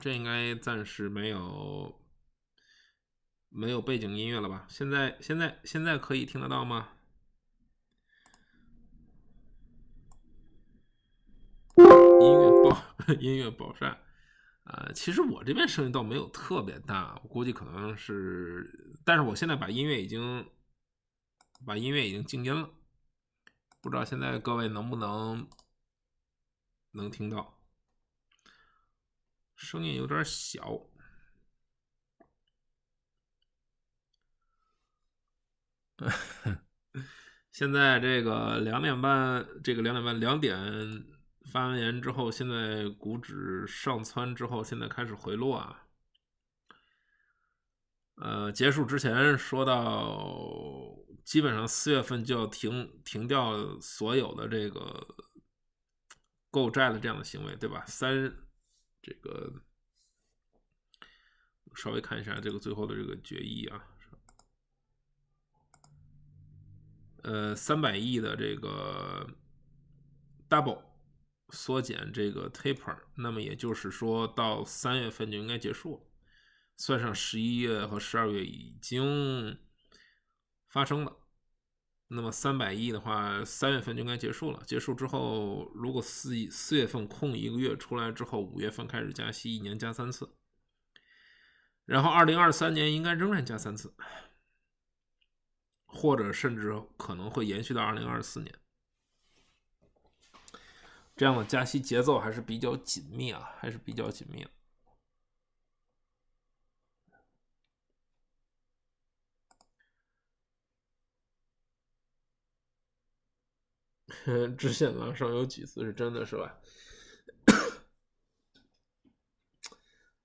这应该暂时没有背景音乐了吧？现在可以听得到吗？音乐保善。其实我这边声音倒没有特别大，我估计可能是，但是我现在把音乐已经静音了，不知道现在各位能不能听到，声音有点小。现在这个2点发完言之后，现在股指上蹿之后，现在开始回落啊。结束之前说到，基本上4月份就要停掉所有的这个购债的这样的行为，对吧？这个稍微看一下这个最后的这个决议啊。300亿的这个 double 缩减这个 taper， 那么也就是说到3月份就应该结束，算上11月和12月已经发生了，那么300亿的话3月份就应该结束了。结束之后，如果4月份空1个月出来之后，5月份开始加息，1年加3次，然后2023年应该仍然加3次，或者甚至可能会延续到2024年。这样的加息节奏还是比较紧密啊，支线往上有几次是真的是吧？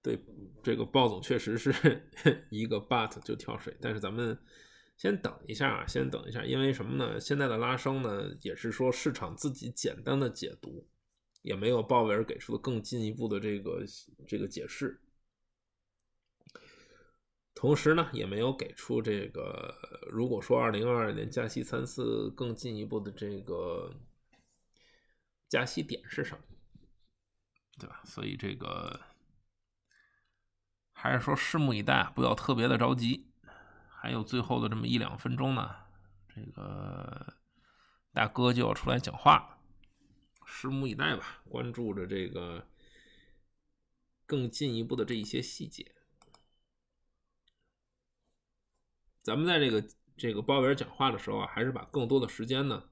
对，这个鲍总确实是一个 but 就跳水，但是咱们先等一下，因为什么呢？现在的拉升呢，也是说市场自己简单的解读，也没有鲍威尔给出的更进一步的这个解释，同时呢，也没有给出这个如果说2022年加息3次更进一步的这个加息点是什么，对吧？所以这个还是说拭目以待，不要特别的着急。还有最后的这么1-2分钟呢，这个大哥就要出来讲话，拭目以待吧，关注着这个更进一步的这一些细节。咱们在这个鲍威尔讲话的时候啊，还是把更多的时间呢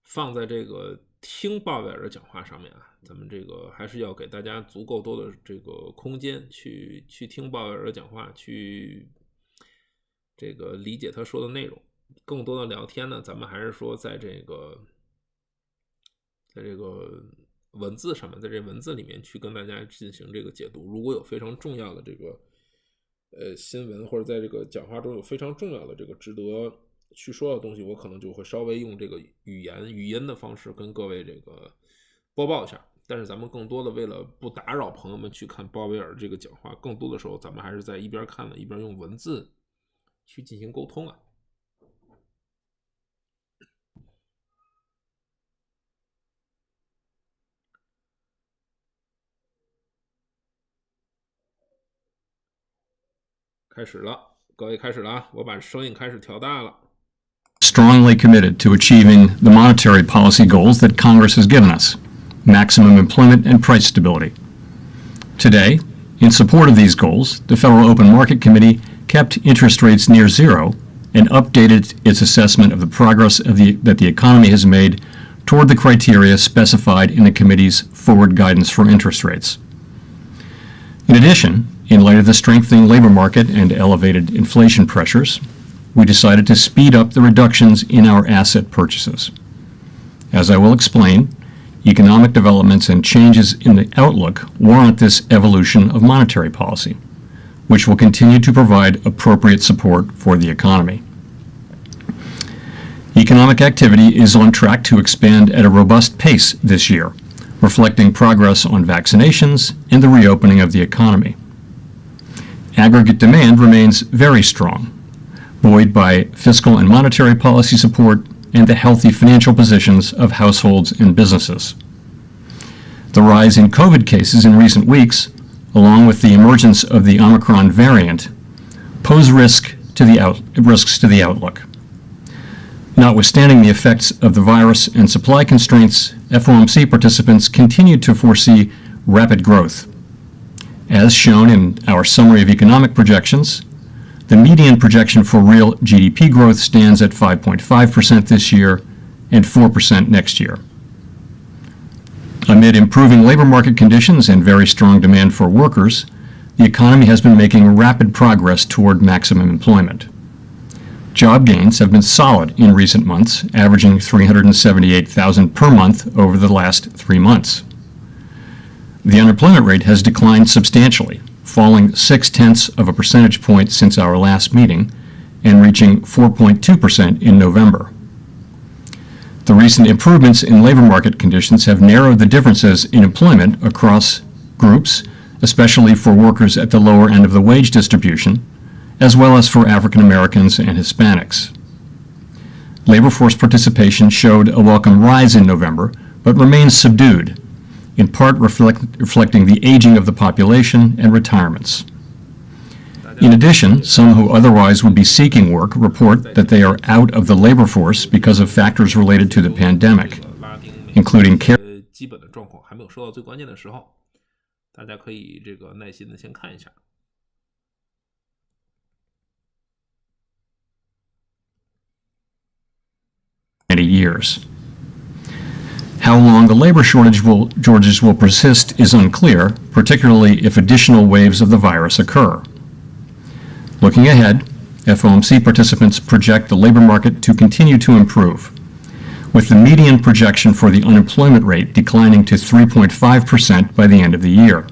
放在这个听鲍威尔的讲话上面啊，咱们这个还是要给大家足够多的这个空间去听鲍威尔的讲话，去这个理解他说的内容。更多的聊天呢，咱们还是说在这个文字上面，在这文字里面去跟大家进行这个解读。如果有非常重要的这个新闻，或者在这个讲话中有非常重要的这个值得去说的东西，我可能就会稍微用这个语音的方式跟各位这个播报一下。但是咱们更多的为了不打扰朋友们去看鲍威尔这个讲话，更多的时候咱们还是在一边看了一边用文字去进行沟通啊。开始了，各位开始了啊！我把声音开始调大了。Strongly committed to achieving the monetary policy goals that Congress has given us, maximum employment and price stability. Today, in support of these goals, the Federal Open Market Committee kept interest rates near zero and updated its assessment of the progress that the economy has made toward the criteria specified in the committee's forward guidance for interest rates. In addition, in light of the strengthening labor market and elevated inflation pressures, we decided to speed up the reductions in our asset purchases. As I will explain, economic developments and changes in the outlook warrant this evolution of monetary policy, which will continue to provide appropriate support for the economy. Economic activity is on track to expand at a robust pace this year, reflecting progress on vaccinations and the reopening of the economy. Aggregate demand remains very strong, buoyed by fiscal and monetary policy support and the healthy financial positions of households and businesses. The rise in COVID cases in recent weeks, along with the emergence of the Omicron variant, pose risks to the outlook. Notwithstanding the effects of the virus and supply constraints, FOMC participants continue to foresee rapid growth. As shown in our summary of economic projections, the median projection for real GDP growth stands at 5.5% this year and 4% next year. Amid improving labor market conditions and very strong demand for workers, the economy has been making rapid progress toward maximum employment. Job gains have been solid in recent months, averaging 378,000 per month over the last 3 months. The unemployment rate has declined substantially, falling 0.6 of a percentage point since our last meeting and reaching 4.2% in November. The recent improvements in labor market conditions have narrowed the differences in employment across groups, especially for workers at the lower end of the wage distribution, as well as for African Americans and Hispanics. Labor force participation showed a welcome rise in November, but remains subdued, in part reflecting the aging of the population and retirements. In addition, some who otherwise would be seeking work report that they are out of the labor force because of factors related to the pandemic, including care. 基本的状况还没有说到最关键的时候，大家可以耐心的先看一下。Years. How long the labor shortages will persist is unclear, particularly if additional waves of the virus occur. Looking ahead, FOMC participants project the labor market to continue to improve, with the median projection for the unemployment rate declining to 3.5% by the end of the year.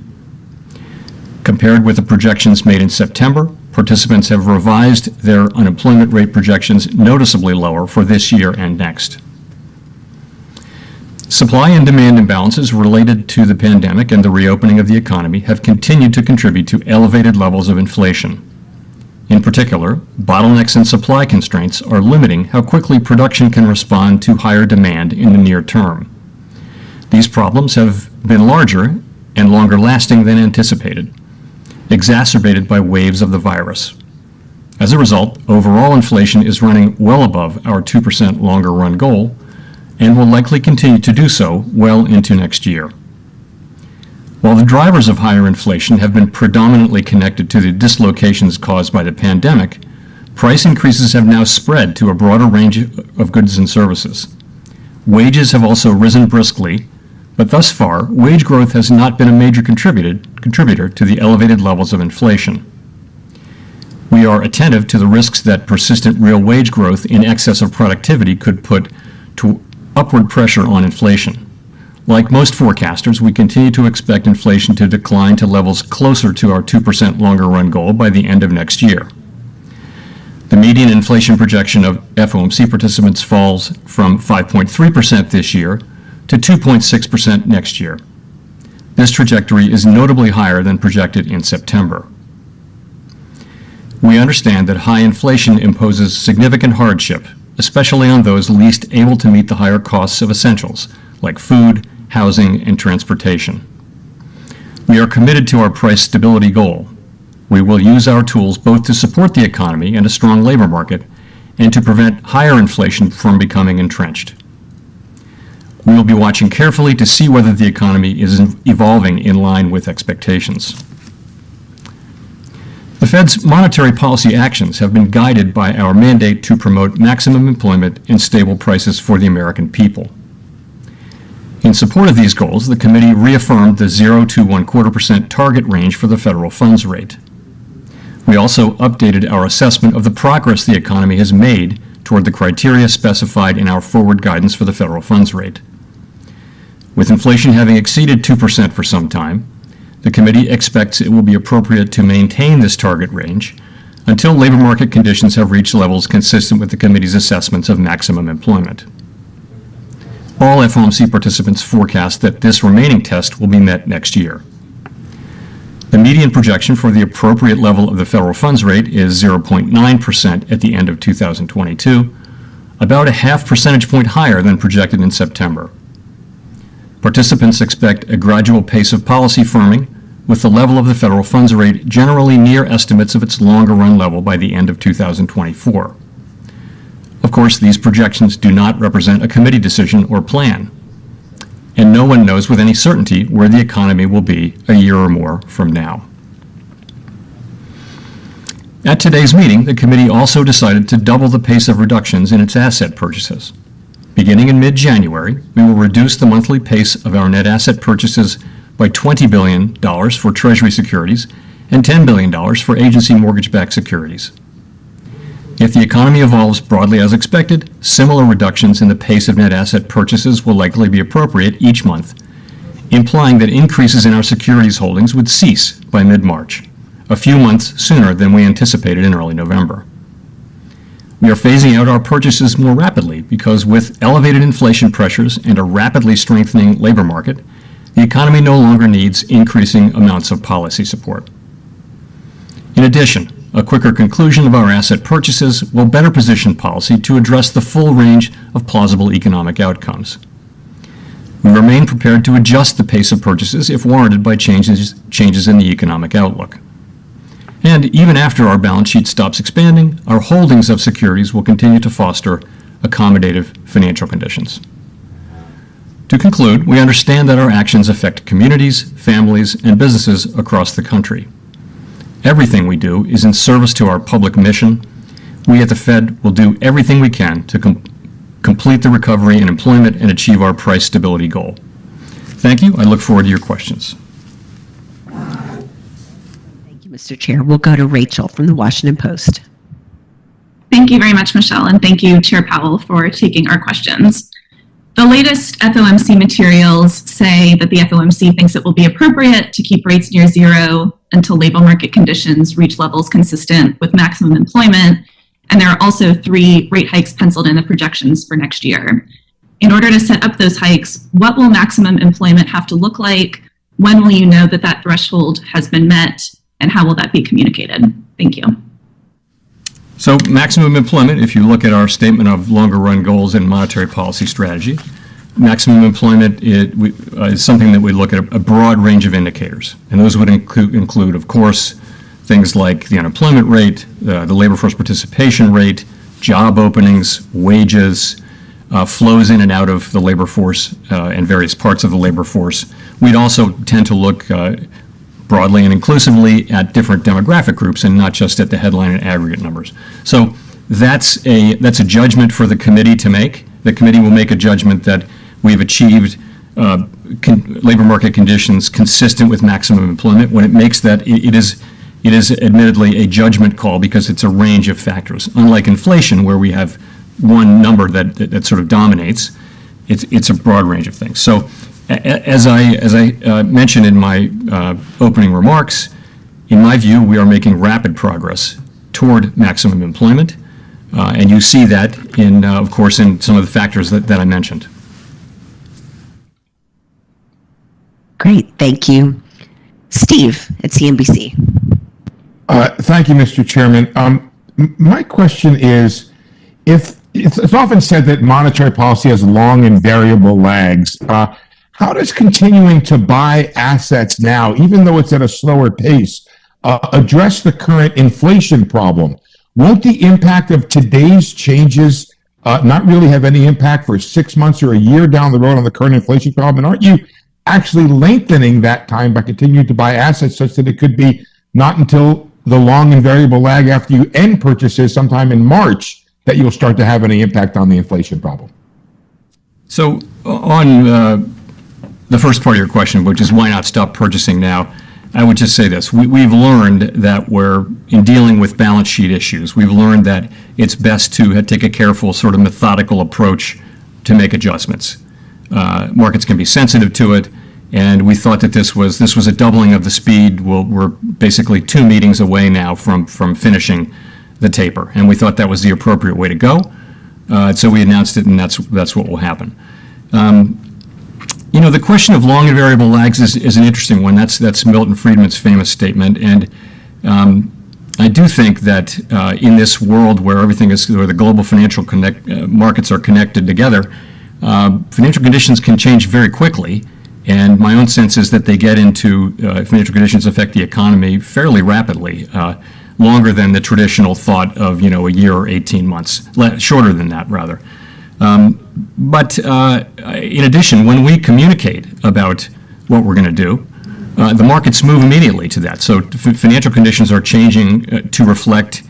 Compared with the projections made in September, participants have revised their unemployment rate projections noticeably lower for this year and next. Supply and demand imbalances related to the pandemic and the reopening of the economy have continued to contribute to elevated levels of inflation. In particular, bottlenecks and supply constraints are limiting how quickly production can respond to higher demand in the near term. These problems have been larger and longer lasting than anticipated, exacerbated by waves of the virus. As a result, overall inflation is running well above our 2% longer run goal and will likely continue to do so well into next year. While the drivers of higher inflation have been predominantly connected to the dislocations caused by the pandemic, price increases have now spread to a broader range of goods and services. Wages have also risen briskly, but thus far, wage growth has not been a major contributor to the elevated levels of inflation. We are attentive to the risks that persistent real wage growth in excess of productivity could put to upward pressure on inflation. Like most forecasters, we continue to expect inflation to decline to levels closer to our 2% longer run goal by the end of next year. The median inflation projection of FOMC participants falls from 5.3% this year to 2.6% next year. This trajectory is notably higher than projected in September. We understand that high inflation imposes significant hardship, especially on those least able to meet the higher costs of essentials, like food, housing, and transportation. We are committed to our price stability goal. We will use our tools both to support the economy and a strong labor market, and to prevent higher inflation from becoming entrenched. We will be watching carefully to see whether the economy is evolving in line with expectations. The Fed's monetary policy actions have been guided by our mandate to promote maximum employment and stable prices for the American people. In support of these goals, the committee reaffirmed the 0 to 1/4% target range for the federal funds rate. We also updated our assessment of the progress the economy has made toward the criteria specified in our forward guidance for the federal funds rate. With inflation having exceeded 2% for some time, the committee expects it will be appropriate to maintain this target range until labor market conditions have reached levels consistent with the committee's assessments of maximum employment. All FOMC participants forecast that this remaining test will be met next year. The median projection for the appropriate level of the federal funds rate is 0.9% at the end of 2022, about a half percentage point higher than projected in September. Participants expect a gradual pace of policy firming, with the level of the federal funds rate generally near estimates of its longer-run level by the end of 2024. Of course, these projections do not represent a committee decision or plan, and no one knows with any certainty where the economy will be a year or more from now. At today's meeting, the committee also decided to double the pace of reductions in its asset purchases. Beginning in mid-January, we will reduce the monthly pace of our net asset purchases by $20 billion for Treasury securities and $10 billion for agency mortgage-backed securities. If the economy evolves broadly as expected, similar reductions in the pace of net asset purchases will likely be appropriate each month, implying that increases in our securities holdings would cease by mid-March, a few months sooner than we anticipated in early November. We are phasing out our purchases more rapidly because with elevated inflation pressures and a rapidly strengthening labor market, the economy no longer needs increasing amounts of policy support. In addition, a quicker conclusion of our asset purchases will better position policy to address the full range of plausible economic outcomes. We remain prepared to adjust the pace of purchases if warranted by changes in the economic outlook. And even after our balance sheet stops expanding, our holdings of securities will continue to foster accommodative financial conditions. To conclude, we understand that our actions affect communities, families, and businesses across the country. Everything we do is in service to our public mission. We at the Fed will do everything we can to complete the recovery in employment and achieve our price stability goal. Thank you. I look forward to your questions. Thank you, Mr. Chair. We'll go to Rachel from the Washington Post. Thank you very much, Michelle, and thank you, Chair Powell, for taking our questions. The latest FOMC materials say that the FOMC thinks it will be appropriate to keep rates near zero until labor market conditions reach levels consistent with maximum employment, and there are also 3 rate hikes penciled in the projections for next year. In order to set up those hikes, what will maximum employment have to look like? When will you know that that threshold has been met, and how will that be communicated? Thank you. So maximum employment, if you look at our statement of longer run goals and monetary policy strategy, maximum employment is something that we look at a broad range of indicators. And those would include, of course, things like the unemployment rate, the labor force participation rate, job openings, wages, flows in and out of the labor force and various parts of the labor force. We'd also tend to look broadly and inclusively at different demographic groups and not just at the headline and aggregate numbers. So that's a judgment for the committee to make. The committee will make a judgment that we've achieved labor market conditions consistent with maximum employment. When it makes that, it is admittedly a judgment call because it's a range of factors. Unlike inflation, where we have one number that sort of dominates, it's a broad range of things. So as I mentioned in my opening remarks, in my view, we are making rapid progress toward maximum employment, and you see that of course, in some of the factors that I mentioned. Great, thank you. Steve at CNBC. Thank you, Mr. Chairman. My question is, if it's often said that monetary policy has long and variable lags, how does continuing to buy assets now, even though it's at a slower pace, address the current inflation problem? Won't the impact of today's changes not really have any impact for 6 months or a year down the road on the current inflation problem? And aren't you actually lengthening that time by continuing to buy assets such that it could be not until the long and variable lag after you end purchases sometime in March that you'll start to have any impact on the inflation problem? So on the first part of your question, which is why not stop purchasing now, I would just say this. We've learned that in dealing with balance sheet issues, we've learned that it's best to take a careful, sort of methodical approach to make adjustments. Markets can be sensitive to it, and we thought that this was a doubling of the speed. We're basically 2 meetings away now from finishing the taper, and we thought that was the appropriate way to go. So we announced it, and that's what will happen. The question of long and variable lags is an interesting one. That's Milton Friedman's famous statement, and I do think that in this world where the global financial markets are connected together, financial conditions can change very quickly, And my own sense is that they get into financial conditions affect the economy fairly rapidly, longer than the traditional thought of, a year or 18 months, shorter than that, rather. But in addition, when we communicate about what we're going to do, the markets move immediately to that. So financial conditions are changing to reflect,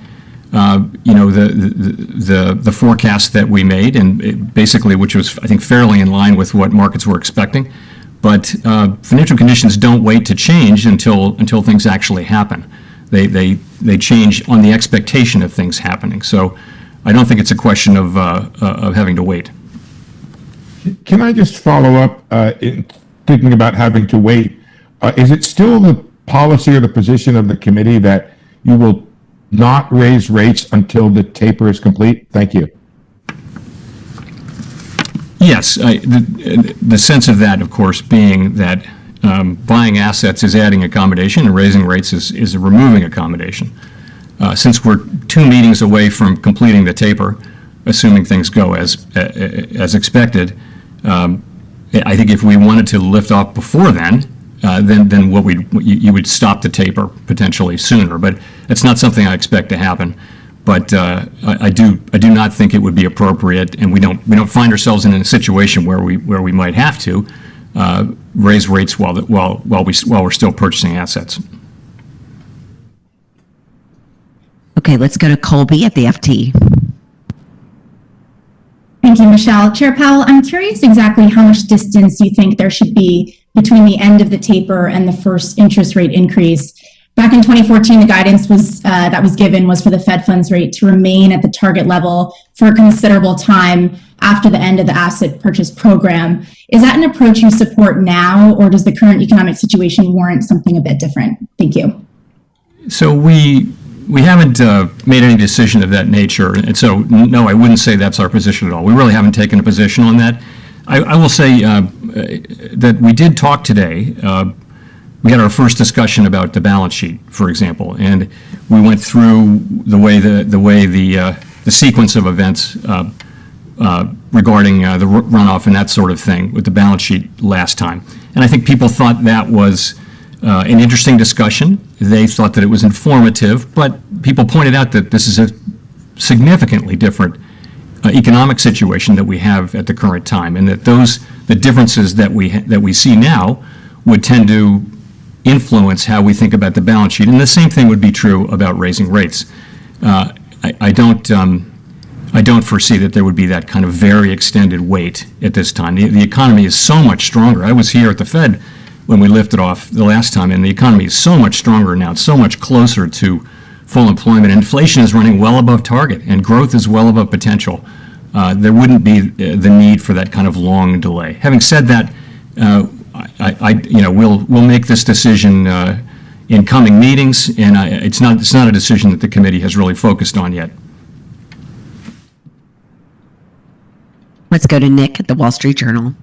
the forecast that we made, and basically, which was, I think, fairly in line with what markets were expecting. But financial conditions don't wait to change until things actually happen. They change on the expectation of things happening. So I don't think it's a question of having to wait. Can I just follow up in thinking about having to wait? Is it still the policy or the position of the committee that you will not raise rates until the taper is complete? Thank you. Yes, the sense of that, of course, being that buying assets is adding accommodation and raising rates is removing accommodation. Since we're 2 meetings away from completing the taper, assuming things go as expected, I think if we wanted to lift off before then you would stop the taper potentially sooner. But it's not something I expect to happen. But I do not think it would be appropriate, and we don't find ourselves in a situation where we might have to raise rates while we're still purchasing assets. Okay, let's go to Colby at the FT. Thank you, Michelle. Chair Powell, I'm curious exactly how much distance you think there should be between the end of the taper and the first interest rate increase. Back in 2014, the guidance that was given was for the Fed funds rate to remain at the target level for a considerable time after the end of the asset purchase program. Is that an approach you support now, or does the current economic situation warrant something a bit different? Thank you. So we haven't made any decision of that nature, and so no, I wouldn't say that's our position at all. We really haven't taken a position on that. I will say that we did talk today. We had our first discussion about the balance sheet, for example, and we went through the sequence of events regarding the runoff and that sort of thing with the balance sheet last time. And I think people thought that was an interesting discussion. They thought that it was informative, but people pointed out that this is a significantly different economic situation that we have at the current time, and that the differences that we see now would tend to influence how we think about the balance sheet. And the same thing would be true about raising rates. I don't foresee that there would be that kind of very extended wait at this time. The economy is so much stronger. I was here at the Fed when we lifted off the last time, and the economy is so much stronger now. It's so much closer to full employment. Inflation is running well above target, and growth is well above potential. There wouldn't be the need for that kind of long delay. Having said that, we'll make this decision in coming meetings, and it's not a decision that the committee has really focused on yet. Let's go to Nick at the Wall Street Journal.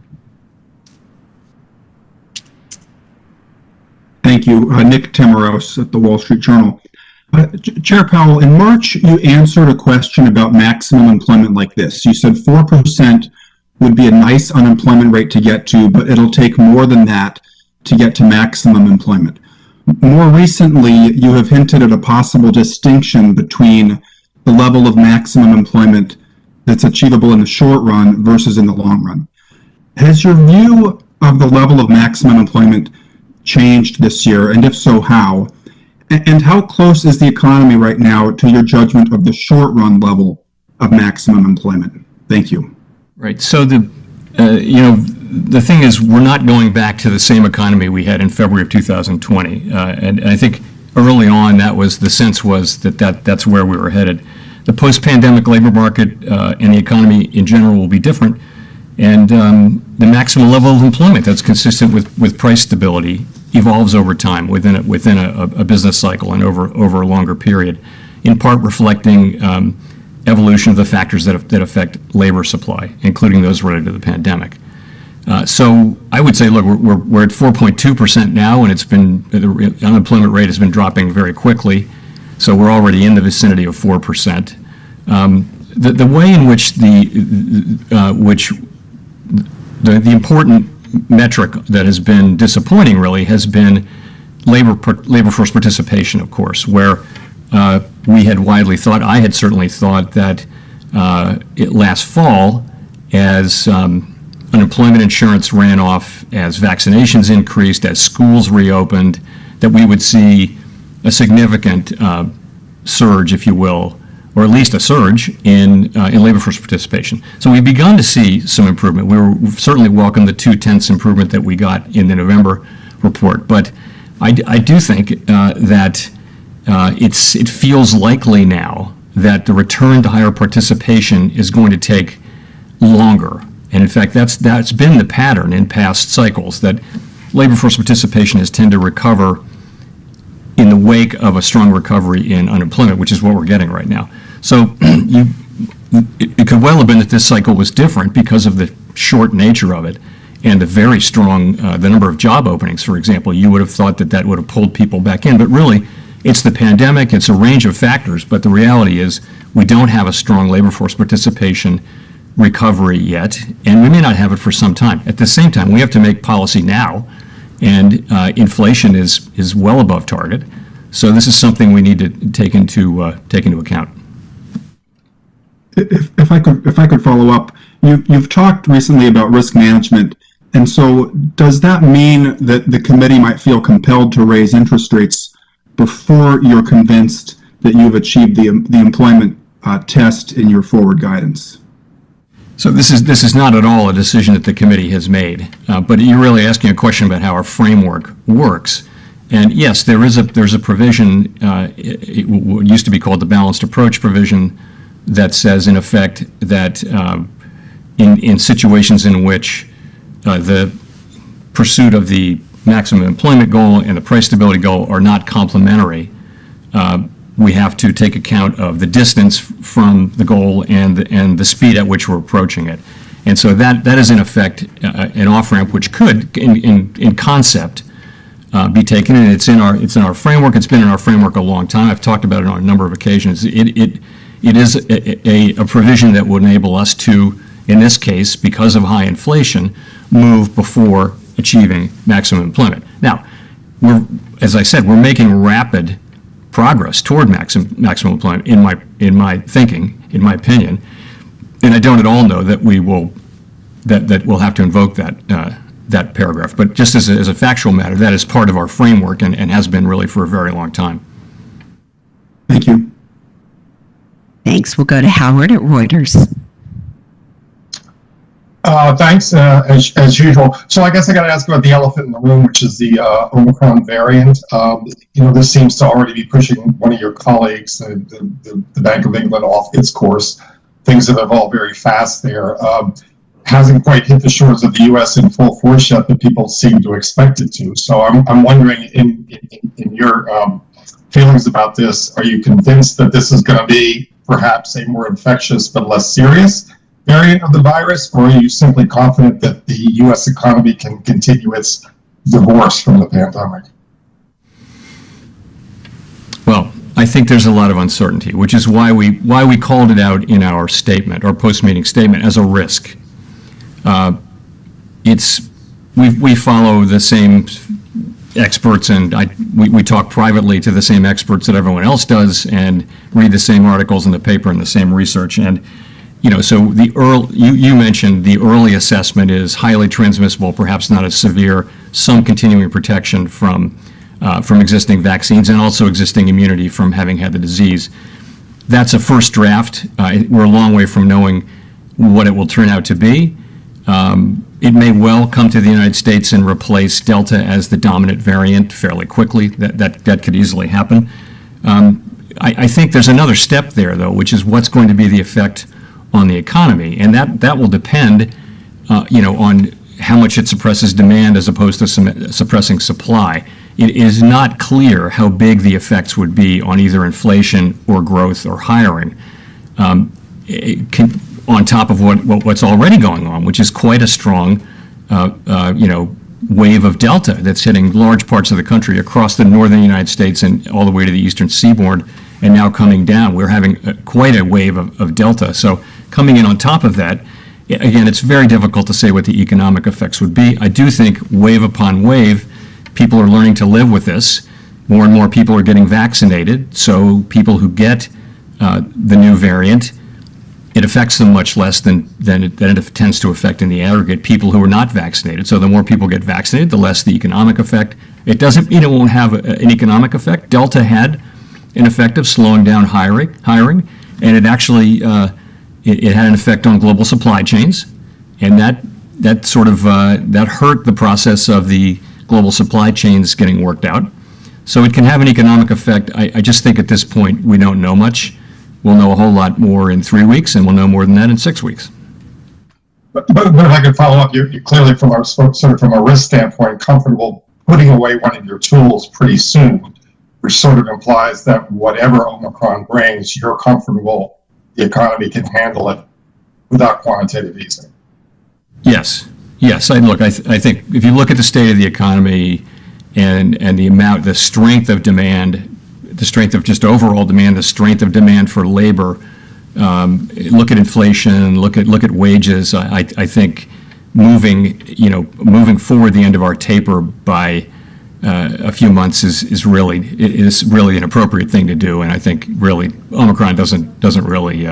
Thank you. Nick Timoros at the Wall Street Journal. Chair Powell, in March, you answered a question about maximum employment like this. You said 4% would be a nice unemployment rate to get to, but it'll take more than that to get to maximum employment. More recently, you have hinted at a possible distinction between the level of maximum employment that's achievable in the short run versus in the long run. Has your view of the level of maximum employment changed this year, and if so, how? And how close is the economy right now to your judgment of the short run level of maximum employment? Thank you. Right. So the thing is, we're not going back to the same economy we had in February of 2020, and I think early on the sense was that's where we were headed. The post-pandemic labor market and the economy in general will be different, and the maximum level of employment that's consistent with price stability evolves over time within a business cycle and over a longer period, in part reflecting evolution of the factors that affect labor supply, including those related to the pandemic. So I would say, look, we're at 4.2% now, and the unemployment rate has been dropping very quickly. So we're already in the vicinity of 4%. The way in which the important metric that has been disappointing really has been labor force participation, of course, where we had widely thought, I had certainly thought that last fall, as unemployment insurance ran off, as vaccinations increased, as schools reopened, that we would see a significant surge, if you will, or at least a surge in labor force participation. So we've begun to see some improvement. We certainly welcome the 0.2 improvement that we got in the November report, but I do think that it feels likely now that the return to higher participation is going to take longer. And in fact, that's been the pattern in past cycles, that labor force participation has tended to recover in the wake of a strong recovery in unemployment, which is what we're getting right now. So it could well have been that this cycle was different because of the short nature of it and the very strong, the number of job openings, for example. You would have thought that would have pulled people back in, but really it's the pandemic, it's a range of factors, but the reality is we don't have a strong labor force participation recovery yet, and we may not have it for some time. At the same time, we have to make policy now, and inflation is well above target. So this is something we need to take into account. If I could follow up, you've talked recently about risk management, and so does that mean that the committee might feel compelled to raise interest rates before you're convinced that you've achieved the employment test in your forward guidance? So this is not at all a decision that the committee has made, but you're really asking a question about how our framework works. And yes, there's a provision, what used to be called the balanced approach provision, that says in effect that in situations in which the pursuit of the maximum employment goal and the price stability goal are not complementary, we have to take account of the distance from the goal and the speed at which we're approaching it. And so that is in effect an off-ramp which could, in concept, be taken, and it's in our framework. It's been in our framework a long time. I've talked about it on a number of occasions. It is a provision that would enable us to, in this case, because of high inflation, move before achieving maximum employment. Now, as I said, we're making rapid progress toward maximum employment in my thinking, in my opinion, and I don't at all know that we'll have to invoke that paragraph. But just as a factual matter, that is part of our framework and has been really for a very long time. Thank you. Thanks. We'll go to Howard at Reuters. Thanks, as usual. So I guess I got to ask about the elephant in the room, which is the Omicron variant. This seems to already be pushing one of your colleagues, the Bank of England, off its course. Things have evolved very fast there. Hasn't quite hit the shores of the U.S. in full force yet, but people seem to expect it to. So I'm wondering, in your feelings about this, are you convinced that this is going to be perhaps a more infectious but less serious variant of the virus, or are you simply confident that the U.S. economy can continue its divorce from the pandemic? Well, I think there's a lot of uncertainty, which is why we called it out in our statement, our post-meeting statement, as a risk. We follow the same experts, and we talk privately to the same experts that everyone else does, and read the same articles in the paper and the same research. And so you mentioned the early assessment is highly transmissible, perhaps not as severe, some continuing protection from existing vaccines and also existing immunity from having had the disease. That's a first draft. We're a long way from knowing what it will turn out to be. It may well come to the United States and replace Delta as the dominant variant fairly quickly. That could easily happen. I think there's another step there, though, which is what's going to be the effect on the economy, and that will depend, on how much it suppresses demand as opposed to suppressing supply. It is not clear how big the effects would be on either inflation or growth or hiring. On top of what's already going on, which is quite a strong, wave of Delta that's hitting large parts of the country across the northern United States and all the way to the eastern seaboard, and now coming down. We're having quite a wave of Delta. So coming in on top of that, again, it's very difficult to say what the economic effects would be. I do think wave upon wave, people are learning to live with this. More and more people are getting vaccinated, so people who get the new variant, it affects them much less than it tends to affect in the aggregate people who are not vaccinated. So the more people get vaccinated, the less the economic effect. It doesn't mean it won't have an economic effect. Delta had an effect of slowing down hiring, and it actually it had an effect on global supply chains, and that sort of that hurt the process of the global supply chains getting worked out. So it can have an economic effect. I just think at this point we don't know much. We'll know a whole lot more in 3 weeks, and we'll know more than that in 6 weeks. But if I could follow up, you're clearly from a risk standpoint comfortable putting away one of your tools pretty soon, which sort of implies that whatever Omicron brings, you're comfortable the economy can handle it without quantitative easing. Yes. I think if you look at the state of the economy and the strength of demand, the strength of just overall demand, the strength of demand for labor, look at inflation, look at wages. I think moving forward the end of our taper by a few months is really an appropriate thing to do, and I think really Omicron doesn't really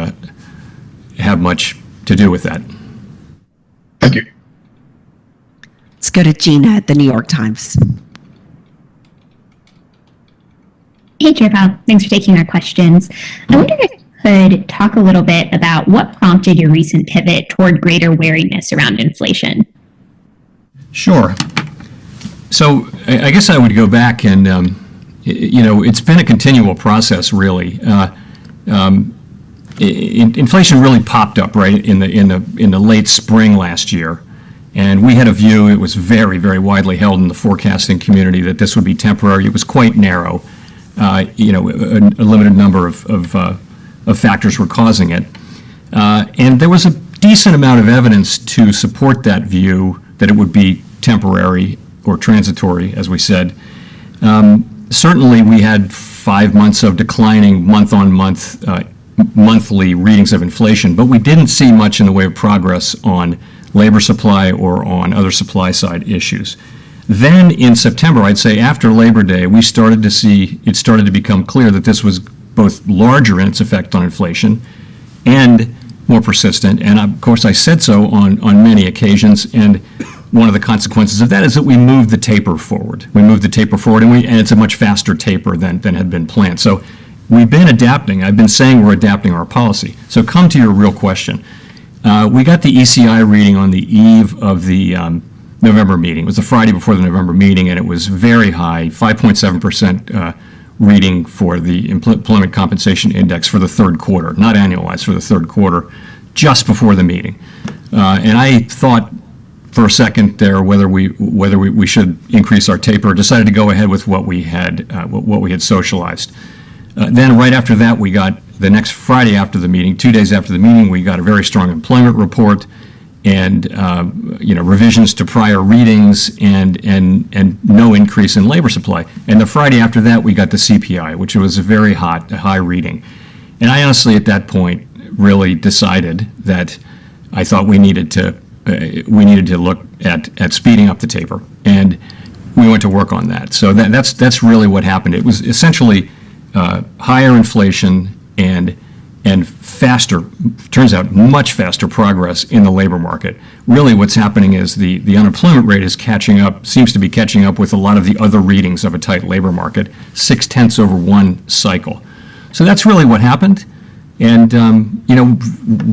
have much to do with that. Thank you. Let's go to Gina at the New York Times. Hey, Chair Powell. Thanks for taking our questions. I wonder if you could talk a little bit about what prompted your recent pivot toward greater wariness around inflation. Sure. So I guess I would go back and, it's been a continual process, really. Inflation really popped up right in the late spring last year, and we had a view. It was very, very widely held in the forecasting community that this would be temporary. It was quite narrow. A limited number of factors were causing it, and there was a decent amount of evidence to support that view that it would be temporary or transitory, as we said. Certainly, we had 5 months of declining month-on-month, monthly readings of inflation, but we didn't see much in the way of progress on labor supply or on other supply side issues. Then in September, I'd say after Labor Day, it started to become clear that this was both larger in its effect on inflation and more persistent. And of course, I said so on many occasions. And one of the consequences of that is that we moved the taper forward. And it's a much faster taper than had been planned. So we've been adapting. I've been saying we're adapting our policy. So come to your real question. We got the ECI reading on the eve of the November meeting. It was the Friday before the November meeting, and it was very high, 5.7% reading for the Employment Compensation Index for the third quarter, not annualized, for the third quarter, just before the meeting. And I thought for a second there whether we should increase our taper. Decided to go ahead with what we had socialized. Then right after that, we got the next Friday after the meeting, 2 days after the meeting, we got a very strong employment report, and revisions to prior readings, and no increase in labor supply. And the Friday after that, we got the CPI, which was a very high reading. And I honestly, at that point, really decided that I thought we needed to look at speeding up the taper, and we went to work on that. So that's really what happened. It was essentially higher inflation and faster, turns out much faster progress in the labor market. Really what's happening is the unemployment rate is seems to be catching up with a lot of the other readings of a tight labor market, 0.6 over one cycle. So that's really what happened. And,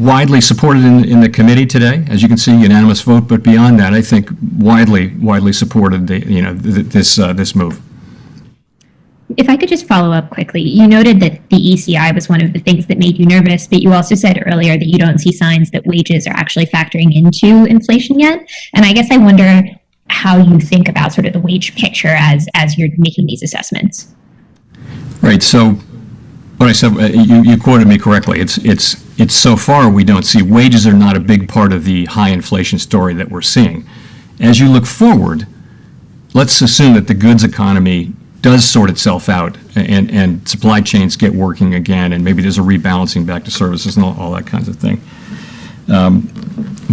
widely supported in the committee today, as you can see, unanimous vote, but beyond that, I think widely supported this move. If I could just follow up quickly, you noted that the ECI was one of the things that made you nervous, but you also said earlier that you don't see signs that wages are actually factoring into inflation yet. And I guess I wonder how you think about sort of the wage picture as you're making these assessments. Right. So what I said, you quoted me correctly. It's so far we don't see wages are not a big part of the high inflation story that we're seeing. As you look forward, let's assume that the goods economy does sort itself out, and supply chains get working again, and maybe there's a rebalancing back to services and all that kinds of thing.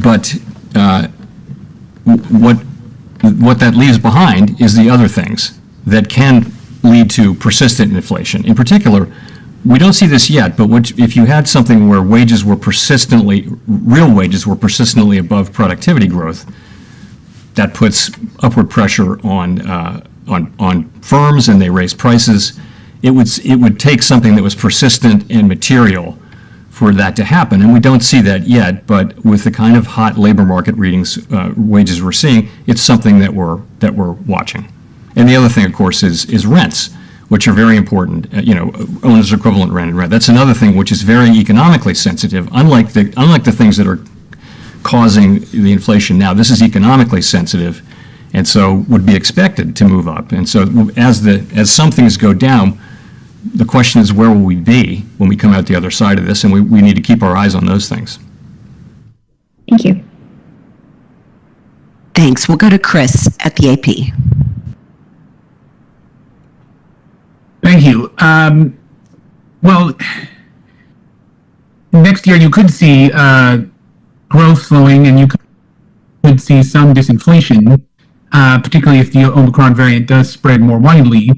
But what that leaves behind is the other things that can lead to persistent inflation. In particular, we don't see this yet, but if you had something where real wages were persistently above productivity growth, that puts upward pressure on firms, and they raise prices. It would take something that was persistent and material for that to happen, and we don't see that yet. But with the kind of hot labor market wages we're seeing, it's something that we're watching. And the other thing, of course, is rents, which are very important. Owner's equivalent rent and rent. That's another thing which is very economically sensitive. Unlike the things that are causing the inflation now, this is economically sensitive, and so would be expected to move up. And so as some things go down, the question is, where will we be when we come out the other side of this? And we need to keep our eyes on those things. Thank you. Thanks. We'll go to Chris at the AP. Thank you. Well, next year you could see growth slowing, and you could see some disinflation, particularly if the Omicron variant does spread more widely.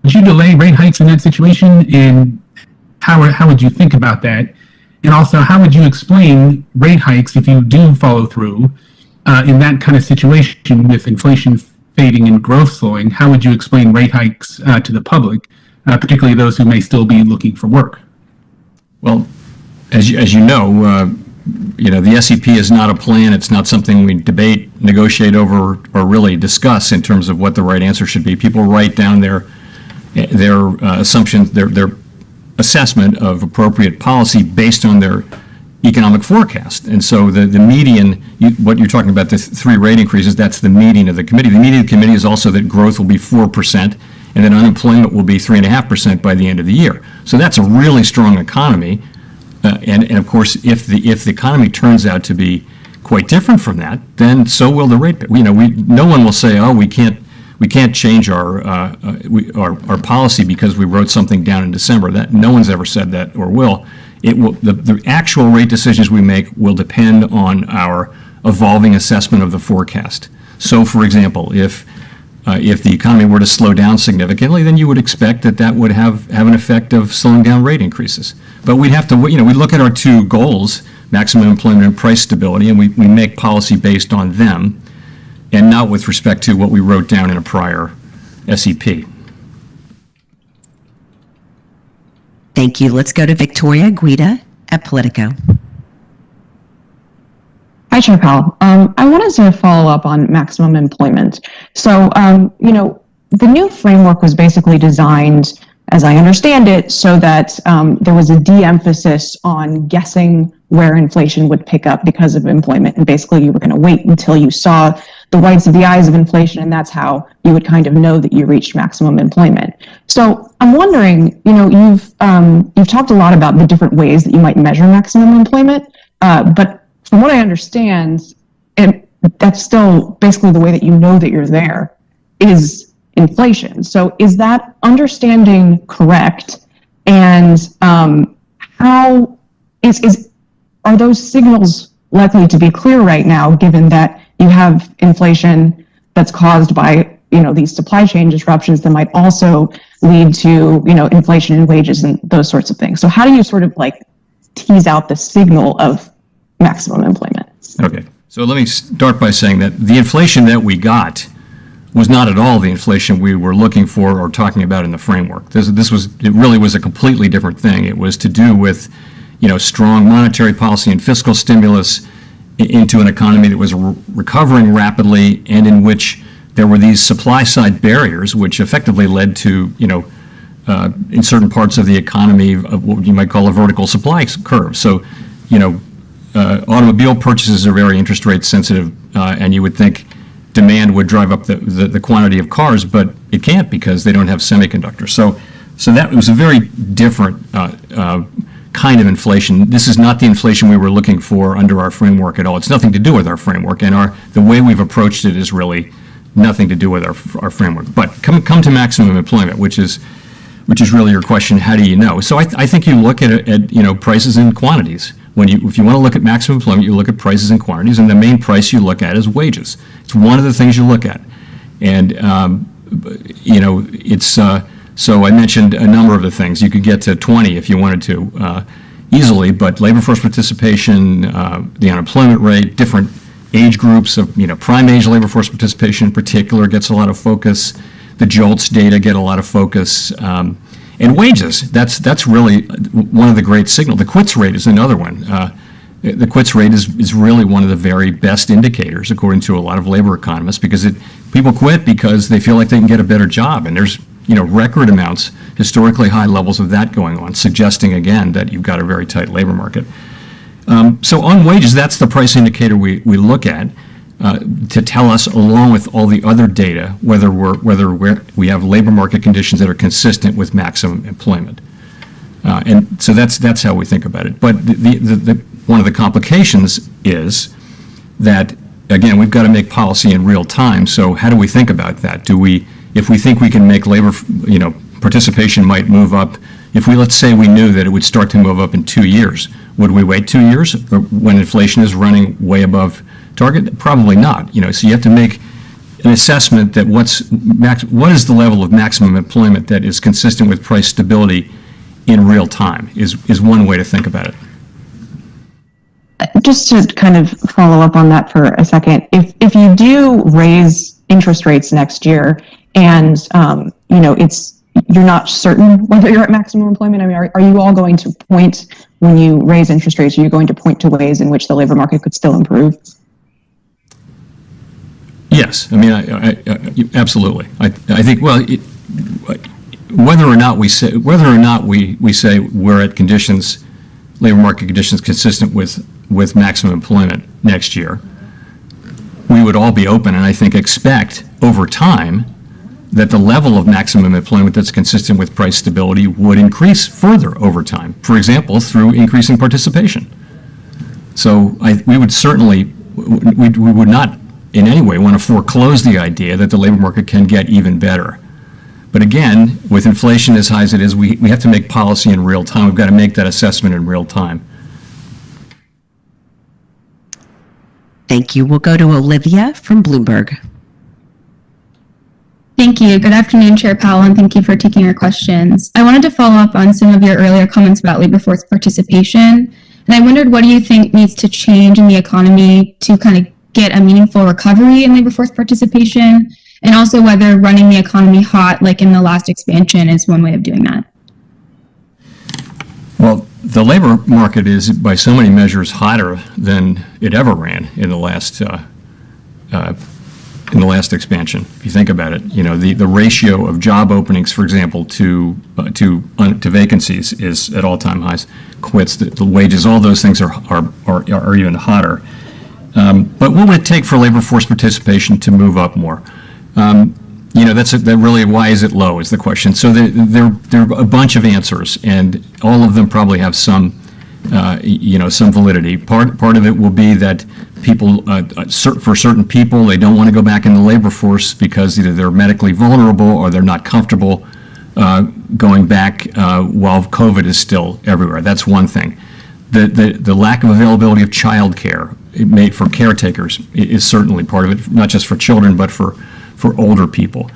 Would you delay rate hikes in that situation, and how would you think about that? And also, how would you explain rate hikes if you do follow through in that kind of situation with inflation fading and growth slowing? How would you explain rate hikes to the public, particularly those who may still be looking for work? Well, as you know, the SEP is not a plan. It's not something we debate, negotiate over, or really discuss in terms of what the right answer should be. People write down their assumptions, their assessment of appropriate policy based on their economic forecast. And so the median, what you're talking about, the 3 rate increases, that's the median of the committee. The median of the committee is also that growth will be 4%, and that unemployment will be 3.5% by the end of the year. So that's a really strong economy. And of course, if the economy turns out to be quite different from that, then so will the rate. No one will say, oh, we can't change our policy because we wrote something down in December. That no one's ever said that or will. It will. The actual rate decisions we make will depend on our evolving assessment of the forecast. So, for example, if the economy were to slow down significantly, then you would expect that would have an effect of slowing down rate increases. But we'd have to, we look at our 2 goals, maximum employment and price stability, and we make policy based on them, and not with respect to what we wrote down in a prior SEP. Thank you. Let's go to Victoria Guida at Politico. Hi, Chair Powell. I wanted to follow up on maximum employment. So, the new framework was basically designed, as I understand it, so that there was a de-emphasis on guessing where inflation would pick up because of employment. And basically, you were going to wait until you saw the whites of the eyes of inflation, and that's how you would kind of know that you reached maximum employment. So I'm wondering, you've talked a lot about the different ways that you might measure maximum employment, but from what I understand, and that's still basically the way that you know that you're there, is inflation. So is that understanding correct? And how are those signals likely to be clear right now, given that you have inflation that's caused by these supply chain disruptions that might also lead to inflation in wages and those sorts of things? So how do you sort of tease out the signal of maximum employment? Okay, so let me start by saying that the inflation that we got was not at all the inflation we were looking for or talking about in the framework. It really was a completely different thing. It was to do with strong monetary policy and fiscal stimulus into an economy that was recovering rapidly, and in which there were these supply side barriers, which effectively led to, in certain parts of the economy, of what you might call a vertical supply curve. So, automobile purchases are very interest rate sensitive, and you would think demand would drive up the quantity of cars, but it can't because they don't have semiconductors. So that was a very different kind of inflation. This is not the inflation we were looking for under our framework at all. It's nothing to do with our framework, and the way we've approached it is really nothing to do with our framework. But come to maximum employment, which is really your question. How do you know? So I think you look at prices and quantities. If you want to look at maximum employment, you look at prices and quantities, and the main price you look at is wages. It's one of the things you look at. And, so I mentioned a number of the things. You could get to 20 if you wanted to easily, but labor force participation, the unemployment rate, different age groups of, prime age labor force participation in particular gets a lot of focus. The JOLTS data get a lot of focus. And wages, that's really one of the great signals. The quits rate is another one. The quits rate is really one of the very best indicators, according to a lot of labor economists, because people quit because they feel like they can get a better job. And there's record amounts, historically high levels of that going on, suggesting again that you've got a very tight labor market. So on wages, that's the price indicator we look at to tell us, along with all the other data, whether we have labor market conditions that are consistent with maximum employment. And so that's how we think about it. But one of the complications is that, again, we've got to make policy in real time. So how do we think about that? If we think we can make labor, participation might move up. Let's say we knew that it would start to move up in 2 years, would we wait 2 years when inflation is running way above target? Probably not. So you have to make an assessment that what is the level of maximum employment that is consistent with price stability in real time is one way to think about it. Just to kind of follow up on that for a second, if you do raise interest rates next year and you're not certain whether you're at maximum employment, I mean, are you all going to point, when you raise interest rates, are you going to point to ways in which the labor market could still improve? Yes, I mean, I absolutely. I think, well, whether or not we say we're at conditions, labor market conditions consistent with maximum employment next year, we would all be open and I think expect over time that the level of maximum employment that's consistent with price stability would increase further over time. For example, through increasing participation. So we would certainly, we would not in any way want to foreclose the idea that the labor market can get even better. But again, with inflation as high as it is, we have to make policy in real time. We've got to make that assessment in real time. Thank you. We'll go to Olivia from Bloomberg. Thank you. Good afternoon, Chair Powell, and thank you for taking our questions. I wanted to follow up on some of your earlier comments about labor force participation. And I wondered, what do you think needs to change in the economy to kind of get a meaningful recovery in labor force participation? And also whether running the economy hot, like in the last expansion, is one way of doing that. Well, the labor market is, by so many measures, hotter than it ever ran in the last expansion. If you think about it, the ratio of job openings, for example, to vacancies is at all-time highs. Quits, the wages, all those things are even hotter. But what would it take for labor force participation to move up more? That really, why is it low is the question. So there are a bunch of answers, and all of them probably have some validity. Part of it will be that people, for certain people, they don't want to go back in the labor force because either they're medically vulnerable or they're not comfortable going back while COVID is still everywhere. That's one thing. The lack of availability of childcare made for caretakers is certainly part of it, not just for children, but for older people.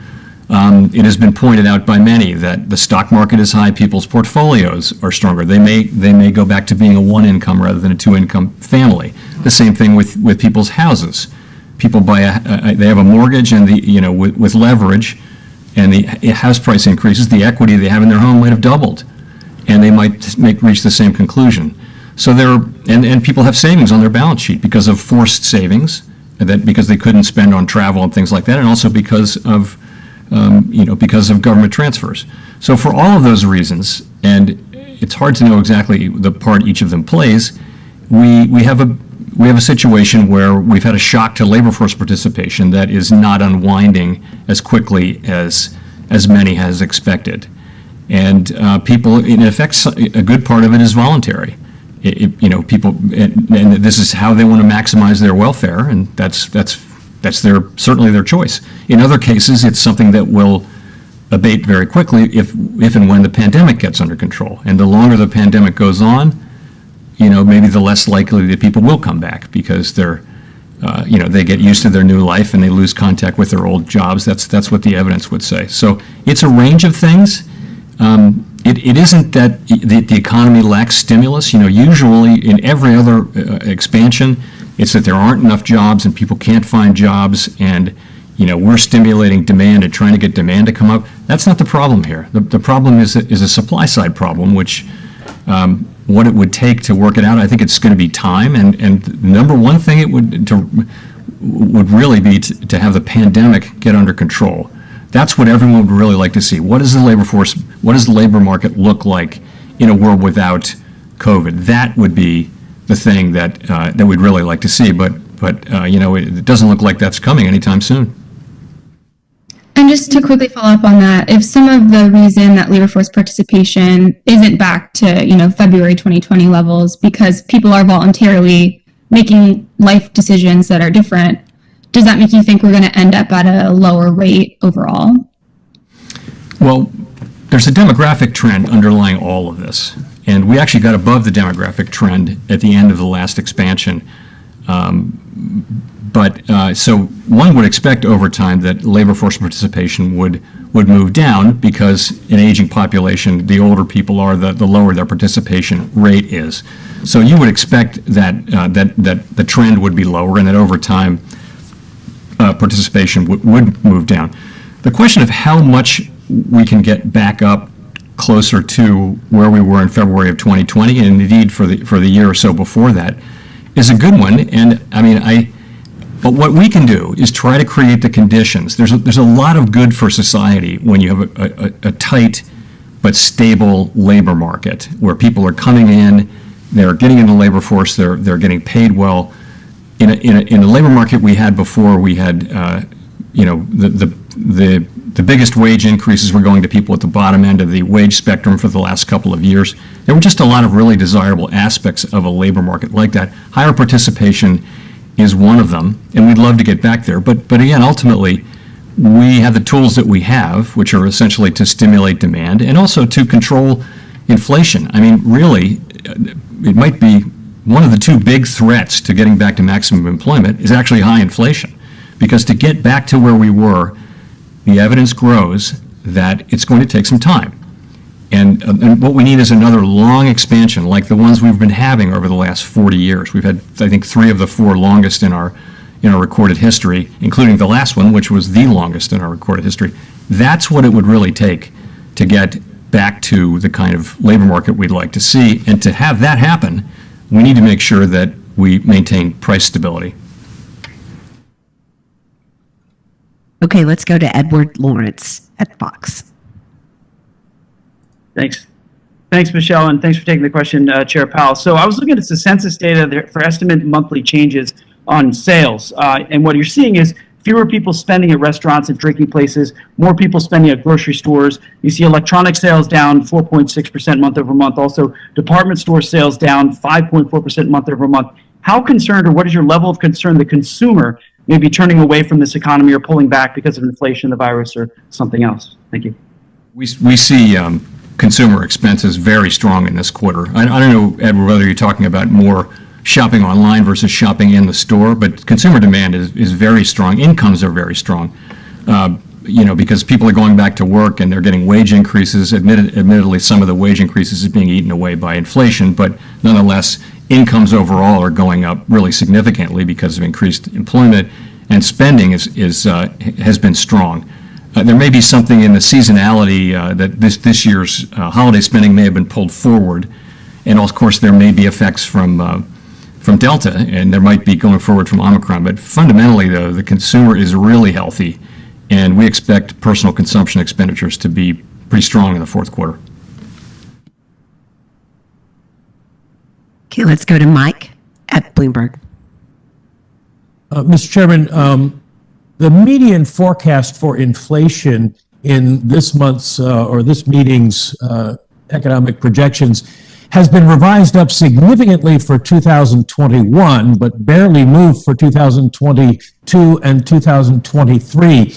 It has been pointed out by many that the stock market is high, people's portfolios are stronger. They may go back to being a one-income rather than a two-income family. The same thing with people's houses. People they have a mortgage, and with leverage, and the house price increases, the equity they have in their home might have doubled, and they might reach the same conclusion. So and people have savings on their balance sheet because of forced savings, because they couldn't spend on travel and things like that, and also because of government transfers. So for all of those reasons, and it's hard to know exactly the part each of them plays, we have a situation where we've had a shock to labor force participation that is not unwinding as quickly as many has expected, and people, in effect, a good part of it is voluntary. People, and this is how they want to maximize their welfare, and that's certainly their choice. In other cases, it's something that will abate very quickly if and when the pandemic gets under control. And the longer the pandemic goes on, maybe the less likely that people will come back because they're, they get used to their new life and they lose contact with their old jobs. That's what the evidence would say. So it's a range of things. It isn't that the economy lacks stimulus. Usually in every other expansion, it's that there aren't enough jobs and people can't find jobs, and we're stimulating demand and trying to get demand to come up. That's not the problem here. The problem is a supply side problem, which what it would take to work it out, I think it's going to be time. And the number one thing it would really be to have the pandemic get under control. That's what everyone would really like to see. What does the labor market look like in a world without COVID? That would be the thing that we'd really like to see. But it doesn't look like that's coming anytime soon. And just to quickly follow up on that, if some of the reason that labor force participation isn't back to, February 2020 levels because people are voluntarily making life decisions that are different, does that make you think we're going to end up at a lower rate overall? Well, there's a demographic trend underlying all of this. And we actually got above the demographic trend at the end of the last expansion. So one would expect over time that labor force participation would move down because an aging population, the older people are, the lower their participation rate is. So you would expect that the trend would be lower and that over time participation would move down. The question of how much we can get back up closer to where we were in February of 2020, and indeed for the year or so before that, is a good one. And but what we can do is try to create the conditions. There's a lot of good for society when you have a tight but stable labor market where people are coming in, they're getting in the labor force, they're getting paid well. In a labor market we had before, we had the biggest wage increases were going to people at the bottom end of the wage spectrum for the last couple of years. There were just a lot of really desirable aspects of a labor market like that. Higher participation is one of them, and we'd love to get back there. But again, ultimately, we have the tools that we have, which are essentially to stimulate demand and also to control inflation. Really, it might be one of the two big threats to getting back to maximum employment is actually high inflation. Because to get back to where we were, the evidence grows that it's going to take some time. And what we need is another long expansion like the ones we've been having over the last 40 years. We've had, I think, 3 of the 4 longest in our recorded history, including the last one, which was the longest in our recorded history. That's what it would really take to get back to the kind of labor market we'd like to see. And to have that happen, we need to make sure that we maintain price stability. Okay, let's go to Edward Lawrence at Fox. Thanks, Michelle, and thanks for taking the question, Chair Powell. So I was looking at the census data for estimate monthly changes on sales, and what you're seeing is fewer people spending at restaurants and drinking places, more people spending at grocery stores. You see electronic sales down 4.6% month over month. Also, department store sales down 5.4% month over month. How concerned, or what is your level of concern the consumer may be turning away from this economy or pulling back because of inflation, the virus, or something else? Thank you. We see consumer expenses very strong in this quarter. I don't know, Edward, whether you're talking about more shopping online versus shopping in the store, but consumer demand is very strong. Incomes are very strong, because people are going back to work and they're getting wage increases. Admittedly, some of the wage increases is being eaten away by inflation, but nonetheless, incomes overall are going up really significantly because of increased employment, and spending has been strong. There may be something in the seasonality that this year's holiday spending may have been pulled forward, and of course there may be effects from Delta, and there might be going forward from Omicron. But fundamentally, though, the consumer is really healthy, and we expect personal consumption expenditures to be pretty strong in the fourth quarter. Okay, let's go to Mike at Bloomberg. Mr. Chairman, the median forecast for inflation in this month's or this meeting's economic projections has been revised up significantly for 2021, but barely moved for 2022 and 2023.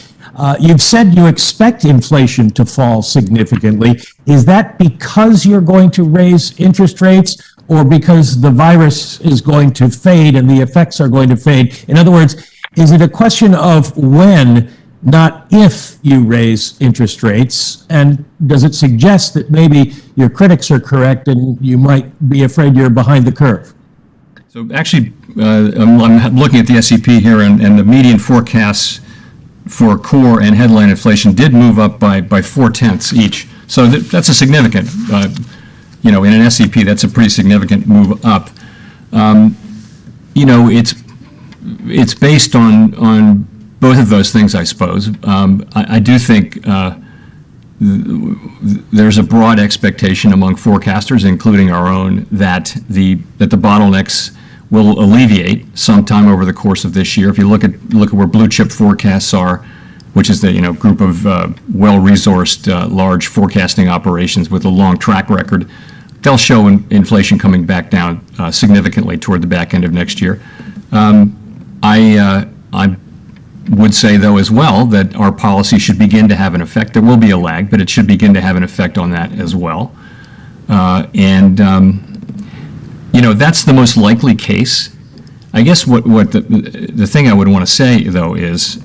You've said you expect inflation to fall significantly. Is that because you're going to raise interest rates, or because the virus is going to fade and the effects are going to fade? In other words, is it a question of when, not if you raise interest rates? And does it suggest that maybe your critics are correct and you might be afraid you're behind the curve? So actually, I'm looking at the SEP here, and the median forecasts for core and headline inflation did move up by 0.4 each. So that's a significant, in an SEP, that's a pretty significant move up. It's based on both of those things, I suppose. I do think there's a broad expectation among forecasters, including our own, that the bottlenecks will alleviate sometime over the course of this year. If you look at where blue chip forecasts are, which is the group of well-resourced large forecasting operations with a long track record, they'll show inflation coming back down significantly toward the back end of next year. I would say, though, as well, that our policy should begin to have an effect. There will be a lag, but it should begin to have an effect on that as well. That's the most likely case. I guess what the thing I would want to say, though, is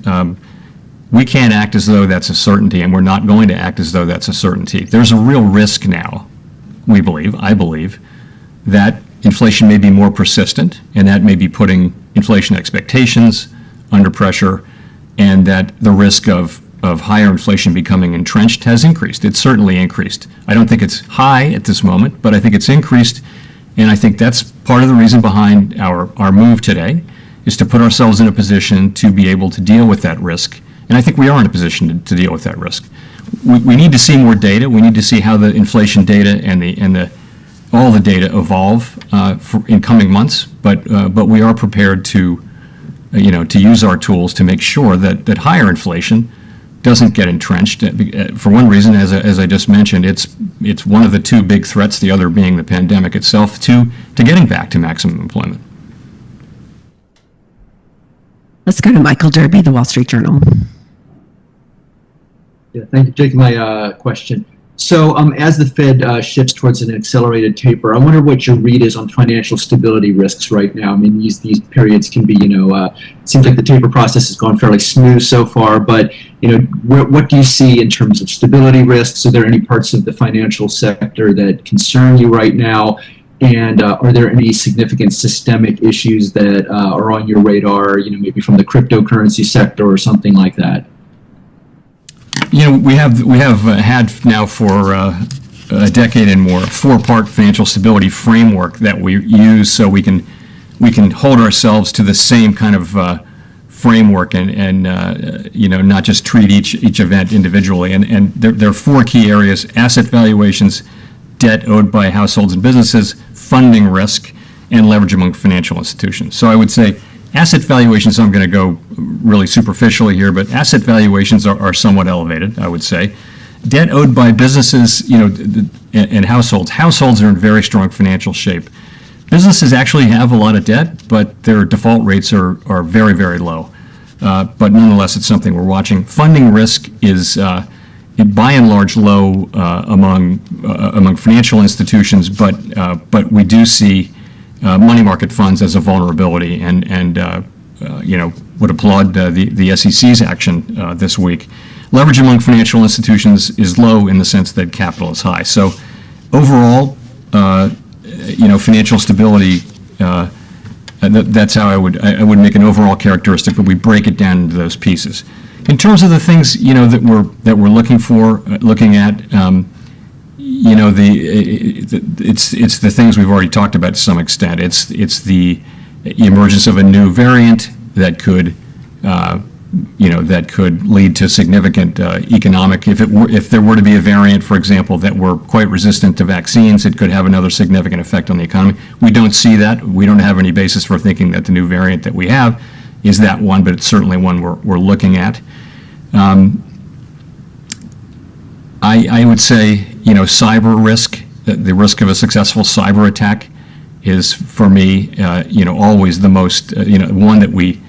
we can't act as though that's a certainty, and we're not going to act as though that's a certainty. There's a real risk now, I believe, that inflation may be more persistent, and that may be putting inflation expectations under pressure, and that the risk of higher inflation becoming entrenched has increased. It's certainly increased. I don't think it's high at this moment, but I think it's increased, and I think that's part of the reason behind our move today, is to put ourselves in a position to be able to deal with that risk, and I think we are in a position to deal with that risk. We need to see more data. We need to see how the inflation data and all the data evolve in coming months, but we are prepared to use our tools to make sure that higher inflation doesn't get entrenched. For one reason, as I just mentioned, it's one of the two big threats, the other being the pandemic itself, to getting back to maximum employment. Let's go to Michael Derby, The Wall Street Journal. Yeah, thank you for taking my question. So as the Fed shifts towards an accelerated taper, I wonder what your read is on financial stability risks right now. I mean, these periods can be, it seems like the taper process has gone fairly smooth so far, but, what do you see in terms of stability risks? Are there any parts of the financial sector that concern you right now? And are there any significant systemic issues that are on your radar, maybe from the cryptocurrency sector or something like that? We have had now for a decade and more a four-part financial stability framework that we use so we can hold ourselves to the same kind of framework and not just treat each event individually. And there are four key areas: asset valuations, debt owed by households and businesses, funding risk, and leverage among financial institutions. So I would say asset valuations, I'm going to go really superficially here, but asset valuations are somewhat elevated, I would say. Debt owed by businesses, and households. Households are in very strong financial shape. Businesses actually have a lot of debt, but their default rates are very, very low. But nonetheless, it's something we're watching. Funding risk is by and large low among financial institutions, but we do see money market funds as a vulnerability, and would applaud the SEC's action this week. Leverage among financial institutions is low in the sense that capital is high. So overall, financial stability, that's how I would make an overall characteristic, but we break it down into those pieces. In terms of the things that we're looking at. It's the things we've already talked about to some extent. It's the emergence of a new variant that could lead to significant economic. If there were to be a variant, for example, that were quite resistant to vaccines, it could have another significant effect on the economy. We don't see that. We don't have any basis for thinking that the new variant that we have is that one, but it's certainly one we're looking at. I would say, cyber risk, the risk of a successful cyber attack is, for me, always the most, one that we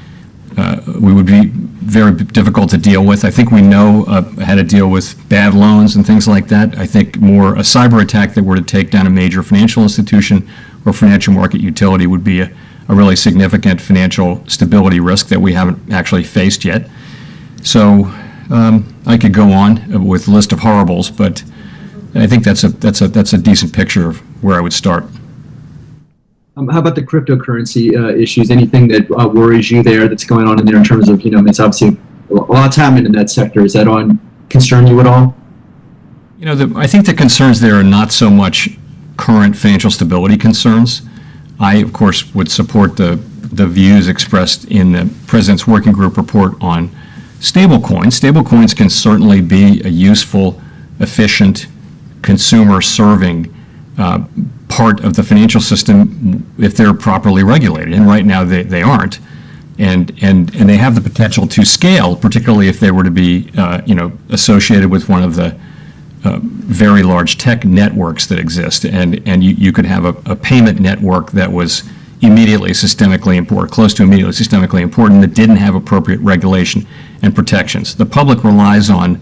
would be very difficult to deal with. I think we know how to deal with bad loans and things like that. I think more a cyber attack that were to take down a major financial institution or financial market utility would be a really significant financial stability risk that we haven't actually faced yet. So I could go on with a list of horribles, but I think that's a decent picture of where I would start. How about the cryptocurrency issues? Anything that worries you there that's going on in there in terms of, it's obviously a lot's happening in that sector. Is that concern you at all? I think the concerns there are not so much current financial stability concerns. I, of course, would support the views expressed in the President's Working Group report on stablecoins. Stablecoins can certainly be a useful, efficient, consumer-serving part of the financial system if they're properly regulated, and right now they aren't, and they have the potential to scale, particularly if they were to be associated with one of the very large tech networks that exist, and you could have a payment network that was immediately systemically important, close to immediately systemically important, that didn't have appropriate regulation and protections. The public relies on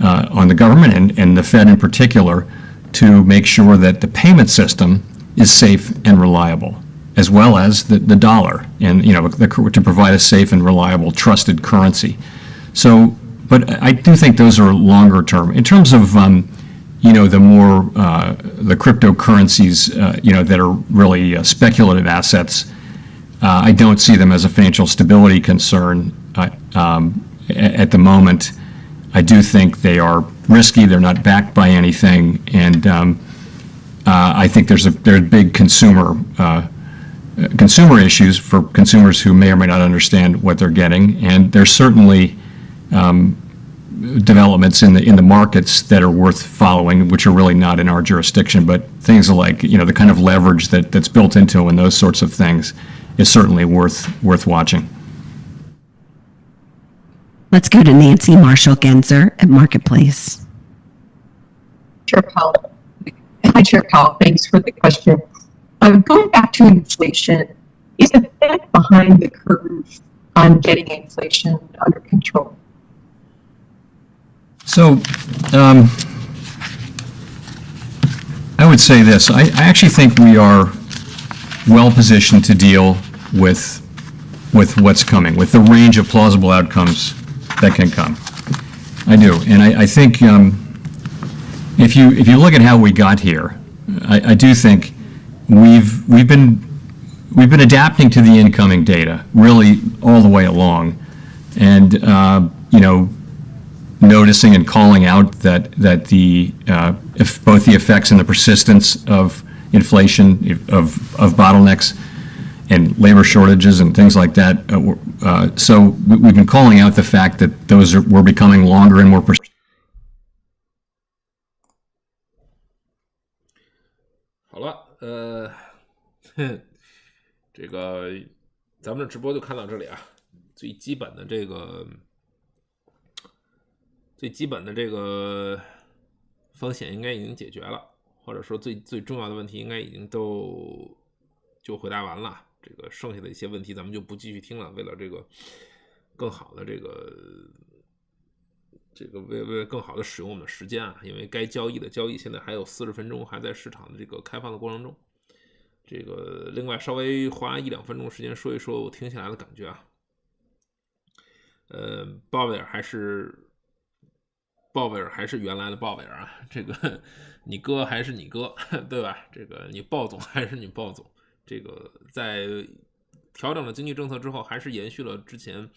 the government and the Fed in particular to make sure that the payment system is safe and reliable, as well as the dollar, and to provide a safe and reliable, trusted currency. So, but I do think those are longer term. In terms of the more the cryptocurrencies, that are really speculative assets, I don't see them as a financial stability concern at the moment. I do think they are risky. They're not backed by anything, and I think there's big consumer issues for consumers who may or may not understand what they're getting, and there's certainly developments in the markets that are worth following, which are really not in our jurisdiction, but things like the kind of leverage that's built into them and those sorts of things is certainly worth watching. Let's go to Nancy Marshall-Genzer at Marketplace. Chair Powell. Hi, Chair Powell. Thanks for the question. Going back to inflation, is the Fed behind the curve on getting inflation under control? So I would say this. I actually think we are well positioned to deal with what's coming, with the range of plausible outcomes that can come. I do, and I think if you look at how we got here, I do think we've been adapting to the incoming data really all the way along, and noticing and calling out that if both the effects and the persistence of inflation, of bottlenecks and labor shortages and things like that. So we've been calling out the fact that those were becoming longer and more persistent. 好了，这个咱们的直播就看到这里啊。最基本的这个风险应该已经解决了，或者说最重要的问题应该已经就回答完了。这个剩下的一些问题咱们就不继续听了，为了这个更好的为了更好的使用我们的时间啊，因为该交易的交易现在还有40分钟还在市场的这个开放的过程中。这个另外稍微花1-2分钟时间说一说我听下来的感觉啊。鲍威尔还是原来的鲍威尔啊，这个你哥还是你哥，对吧？这个你鲍总还是你鲍总。这个在调整了经济政策之后，还是延续了之前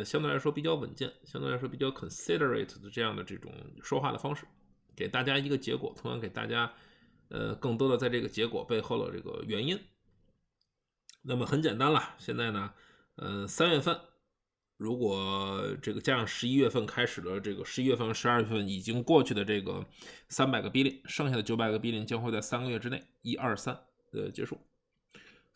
相对来说比较稳健，相对来说比较 considerate 的这样的这种说话的方式，给大家一个结果，同样给大家更多的在这个结果背后的这个原因。那么很简单了，现在呢3月份如果这个加上11月份开始的这个11月份和12月份已经过去的这个300个 billion， 剩下的900个 billion 将会在3个月之内1、2、3的结束。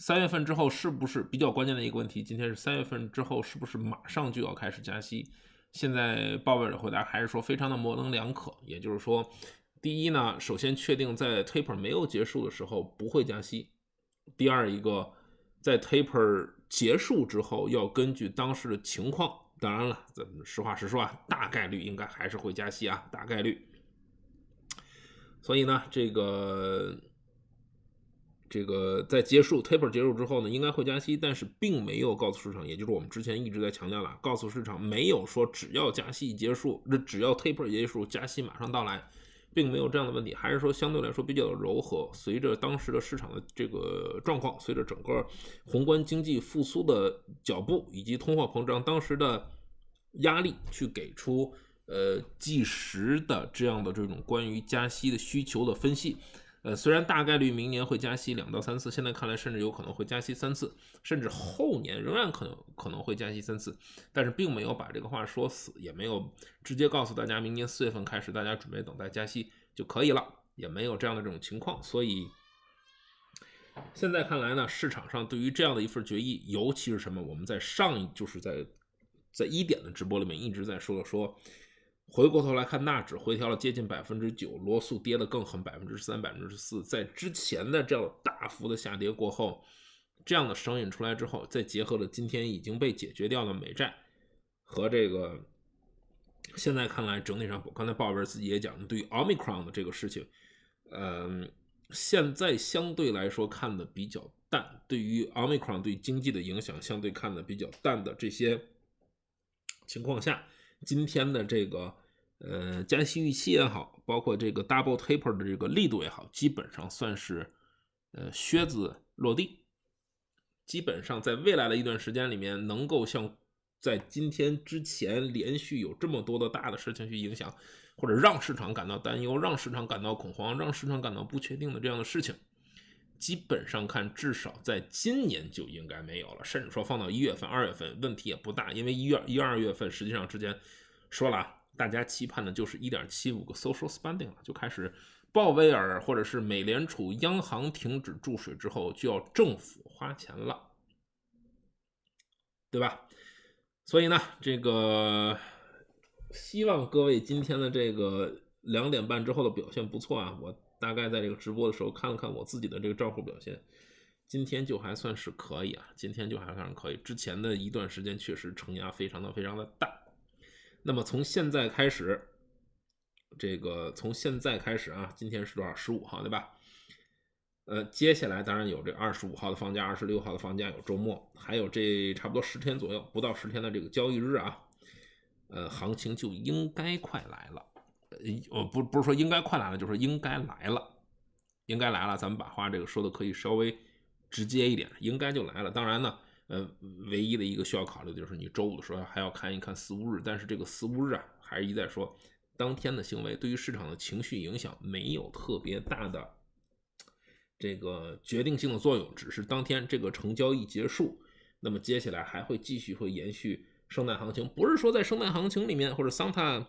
3月份之后是不是比较关键的一个问题？今天是3月份之后是不是马上就要开始加息？现在鲍威尔的回答还是说非常的模棱两可，也就是说，第一呢，首先确定在 taper 没有结束的时候不会加息；第二一个，在 taper 结束之后要根据当时的情况，当然了，咱们实话实说啊，大概率应该还是会加息啊，大概率。所以呢，这个这个在结束 taper 结束之后呢，应该会加息，但是并没有告诉市场，也就是我们之前一直在强调了，告诉市场没有说只要加息结束，只要 taper 结束，加息马上到来，并没有这样的问题，还是说相对来说比较柔和。随着当时的市场的这个状况，随着整个宏观经济复苏的脚步以及通货膨胀当时的压力，去给出即时的这样的这种关于加息的需求的分析。虽然大概率明年会加息2到3次，现在看来甚至有可能会加息3次，甚至后年仍然可能会加息3次，但是并没有把这个话说死，也没有直接告诉大家明年4月份开始大家准备等待加息就可以了，也没有这样的这种情况。所以现在看来呢，市场上对于这样的一份决议，尤其是什么，我们在就是在1点的直播里面一直在说回过头来看，纳指回调了接近 9%， 罗素跌得更狠 3%、4%， 在之前的这样大幅的下跌过后，这样的声音出来之后，再结合了今天已经被解决掉的美债和这个现在看来整体上，刚才鲍威尔自己也讲了，对于 Omicron 的这个事情现在相对来说看的比较淡，对于 Omicron 对经济的影响相对看的比较淡的这些情况下，今天的这个加息预期也好，包括这个 double taper 的这个力度也好，基本上算是靴子落地，基本上在未来的一段时间里面，能够像在今天之前连续有这么多的大的事情去影响，或者让市场感到担忧，让市场感到恐慌，让市场感到不确定的这样的事情，基本上看至少在今年就应该没有了，甚至说放到1月份、2月份问题也不大，因为1、2月份实际上之前说了，大家期盼的就是 1.75 个 social spending 了，就开始鲍威尔或者是美联储央行停止注水之后，就要政府花钱了，对吧？所以呢，这个希望各位今天的这个2点半之后的表现不错啊，我大概在这个直播的时候看了看我自己的这个账户表现，今天就还算是可以啊，今天就还算是可以，之前的一段时间确实承压非常的大。那么从现在开始，啊，今天是多少？15号对吧？接下来当然有这25号的放假，26号的放假，有周末，还有这差不多10天左右，不到10天的这个交易日啊，行情就应该快来了。不是说应该快来了，就是应该来了，咱们把话这个说的可以稍微直接一点，应该就来了。当然呢，唯一的一个需要考虑的就是你周五的时候还要看一看4、5日，但是这个4、5日啊，还是一再说，当天的行为对于市场的情绪影响没有特别大的这个决定性的作用，只是当天这个成交一结束，那么接下来还会继续会延续圣诞行情，不是说在圣诞行情里面或者 Santa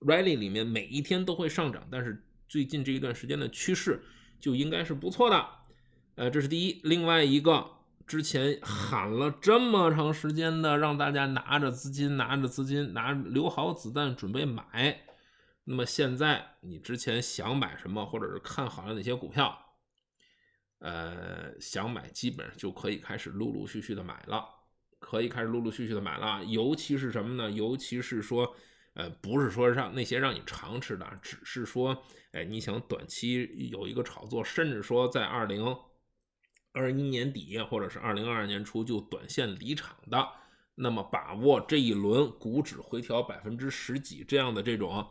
Rally 里面每一天都会上涨，但是最近这一段时间的趋势就应该是不错的，这是第一。另外一个，之前喊了这么长时间的让大家拿着资金留好子弹准备买，那么现在你之前想买什么或者是看好了哪些股票，想买基本上就可以开始陆陆续续的买了，尤其是什么呢？尤其是说不是说让那些让你常吃的，只是说你想短期有一个炒作，甚至说在2021年底或者是2022年初就短线离场的，那么把握这一轮股指回调10几这样的这种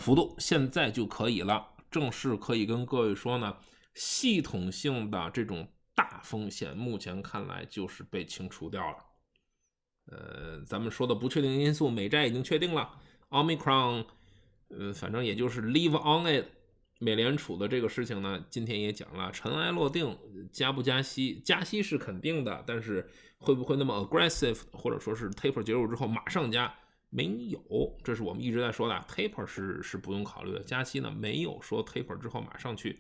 幅度，现在就可以了，正式可以跟各位说呢，系统性的这种大风险目前看来就是被清除掉了。咱们说的不确定因素，美债已经确定了， Omicron 反正也就是 leave on it， 美联储的这个事情呢，今天也讲了，尘埃落定，加不加息？加息是肯定的，但是会不会那么 aggressive， 或者说是 taper 结束之后马上加？没有，这是我们一直在说的 ，taper 是不用考虑的，加息呢没有说 taper 之后马上去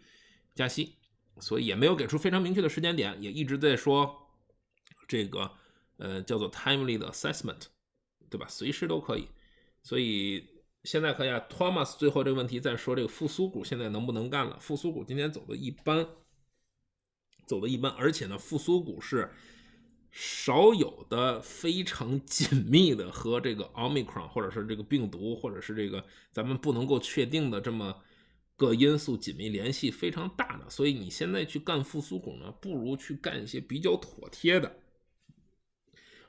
加息，所以也没有给出非常明确的时间点，也一直在说这个叫做 timely 的 assessment， 对吧？随时都可以，所以现在可以啊。Thomas 最后这个问题在说这个复苏股现在能不能干了？复苏股今天走的一般，而且呢，复苏股是少有的非常紧密的和这个 Omicron 或者是这个病毒或者是这个咱们不能够确定的这么个因素紧密联系非常大的，所以你现在去干复苏股呢，不如去干一些比较妥帖的，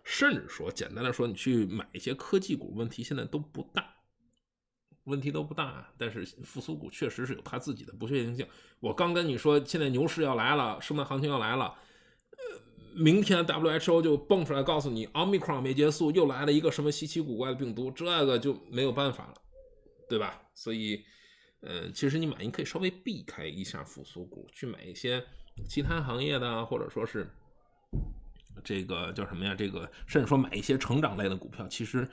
甚至说简单的说，你去买一些科技股，问题现在都不大，但是复苏股确实是有它自己的不确定性。我刚跟你说，现在牛市要来了，圣诞行情要来了，明天 WHO 就蹦出来告诉你 Omicron 没结束，又来了一个什么稀奇古怪的病毒，这个就没有办法了，对吧？所以其实你可以稍微避开一下复苏股，去买一些其他行业的，或者说是这个叫什么呀，这个甚至说买一些成长类的股票，其实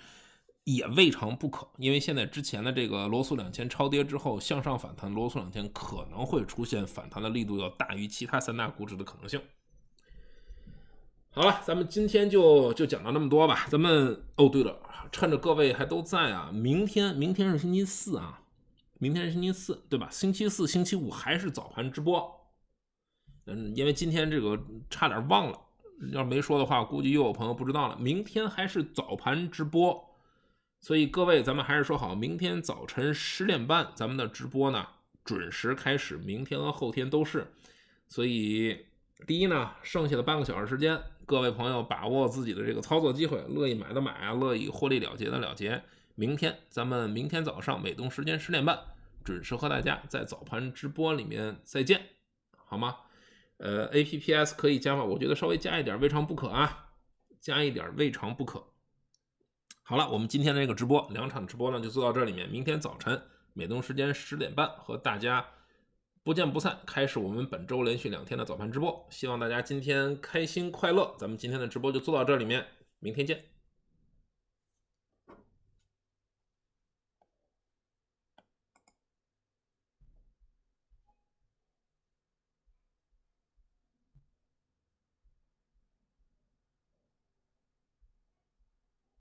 也未尝不可。因为现在之前的这个罗素2000超跌之后向上反弹，罗素2000可能会出现反弹的力度要大于其他3大股指的可能性。好了，咱们今天就讲到那么多吧。咱们对了，趁着各位还都在啊，明天是星期四啊，明天是星期四，对吧？星期四、星期五还是早盘直播。因为今天这个差点忘了，要是没说的话，估计又有朋友不知道了。明天还是早盘直播，所以各位咱们还是说好，明天早晨10点半咱们的直播呢准时开始，明天和后天都是。所以第一呢，剩下的半个小时时间，各位朋友把握自己的这个操作机会，乐意买的买啊，乐意获利了结的了结。咱们明天早上美东时间10点半准时和大家在早盘直播里面再见，好吗？APPS 可以加吗？我觉得稍微加一点未尝不可啊，加一点未尝不可。好了，我们今天的这个直播2场直播呢就做到这里面，明天早晨美东时间10点半和大家不见不散，开始我们本周连续2天的早盘直播，希望大家今天开心快乐。咱们今天的直播就做到这里面，明天见。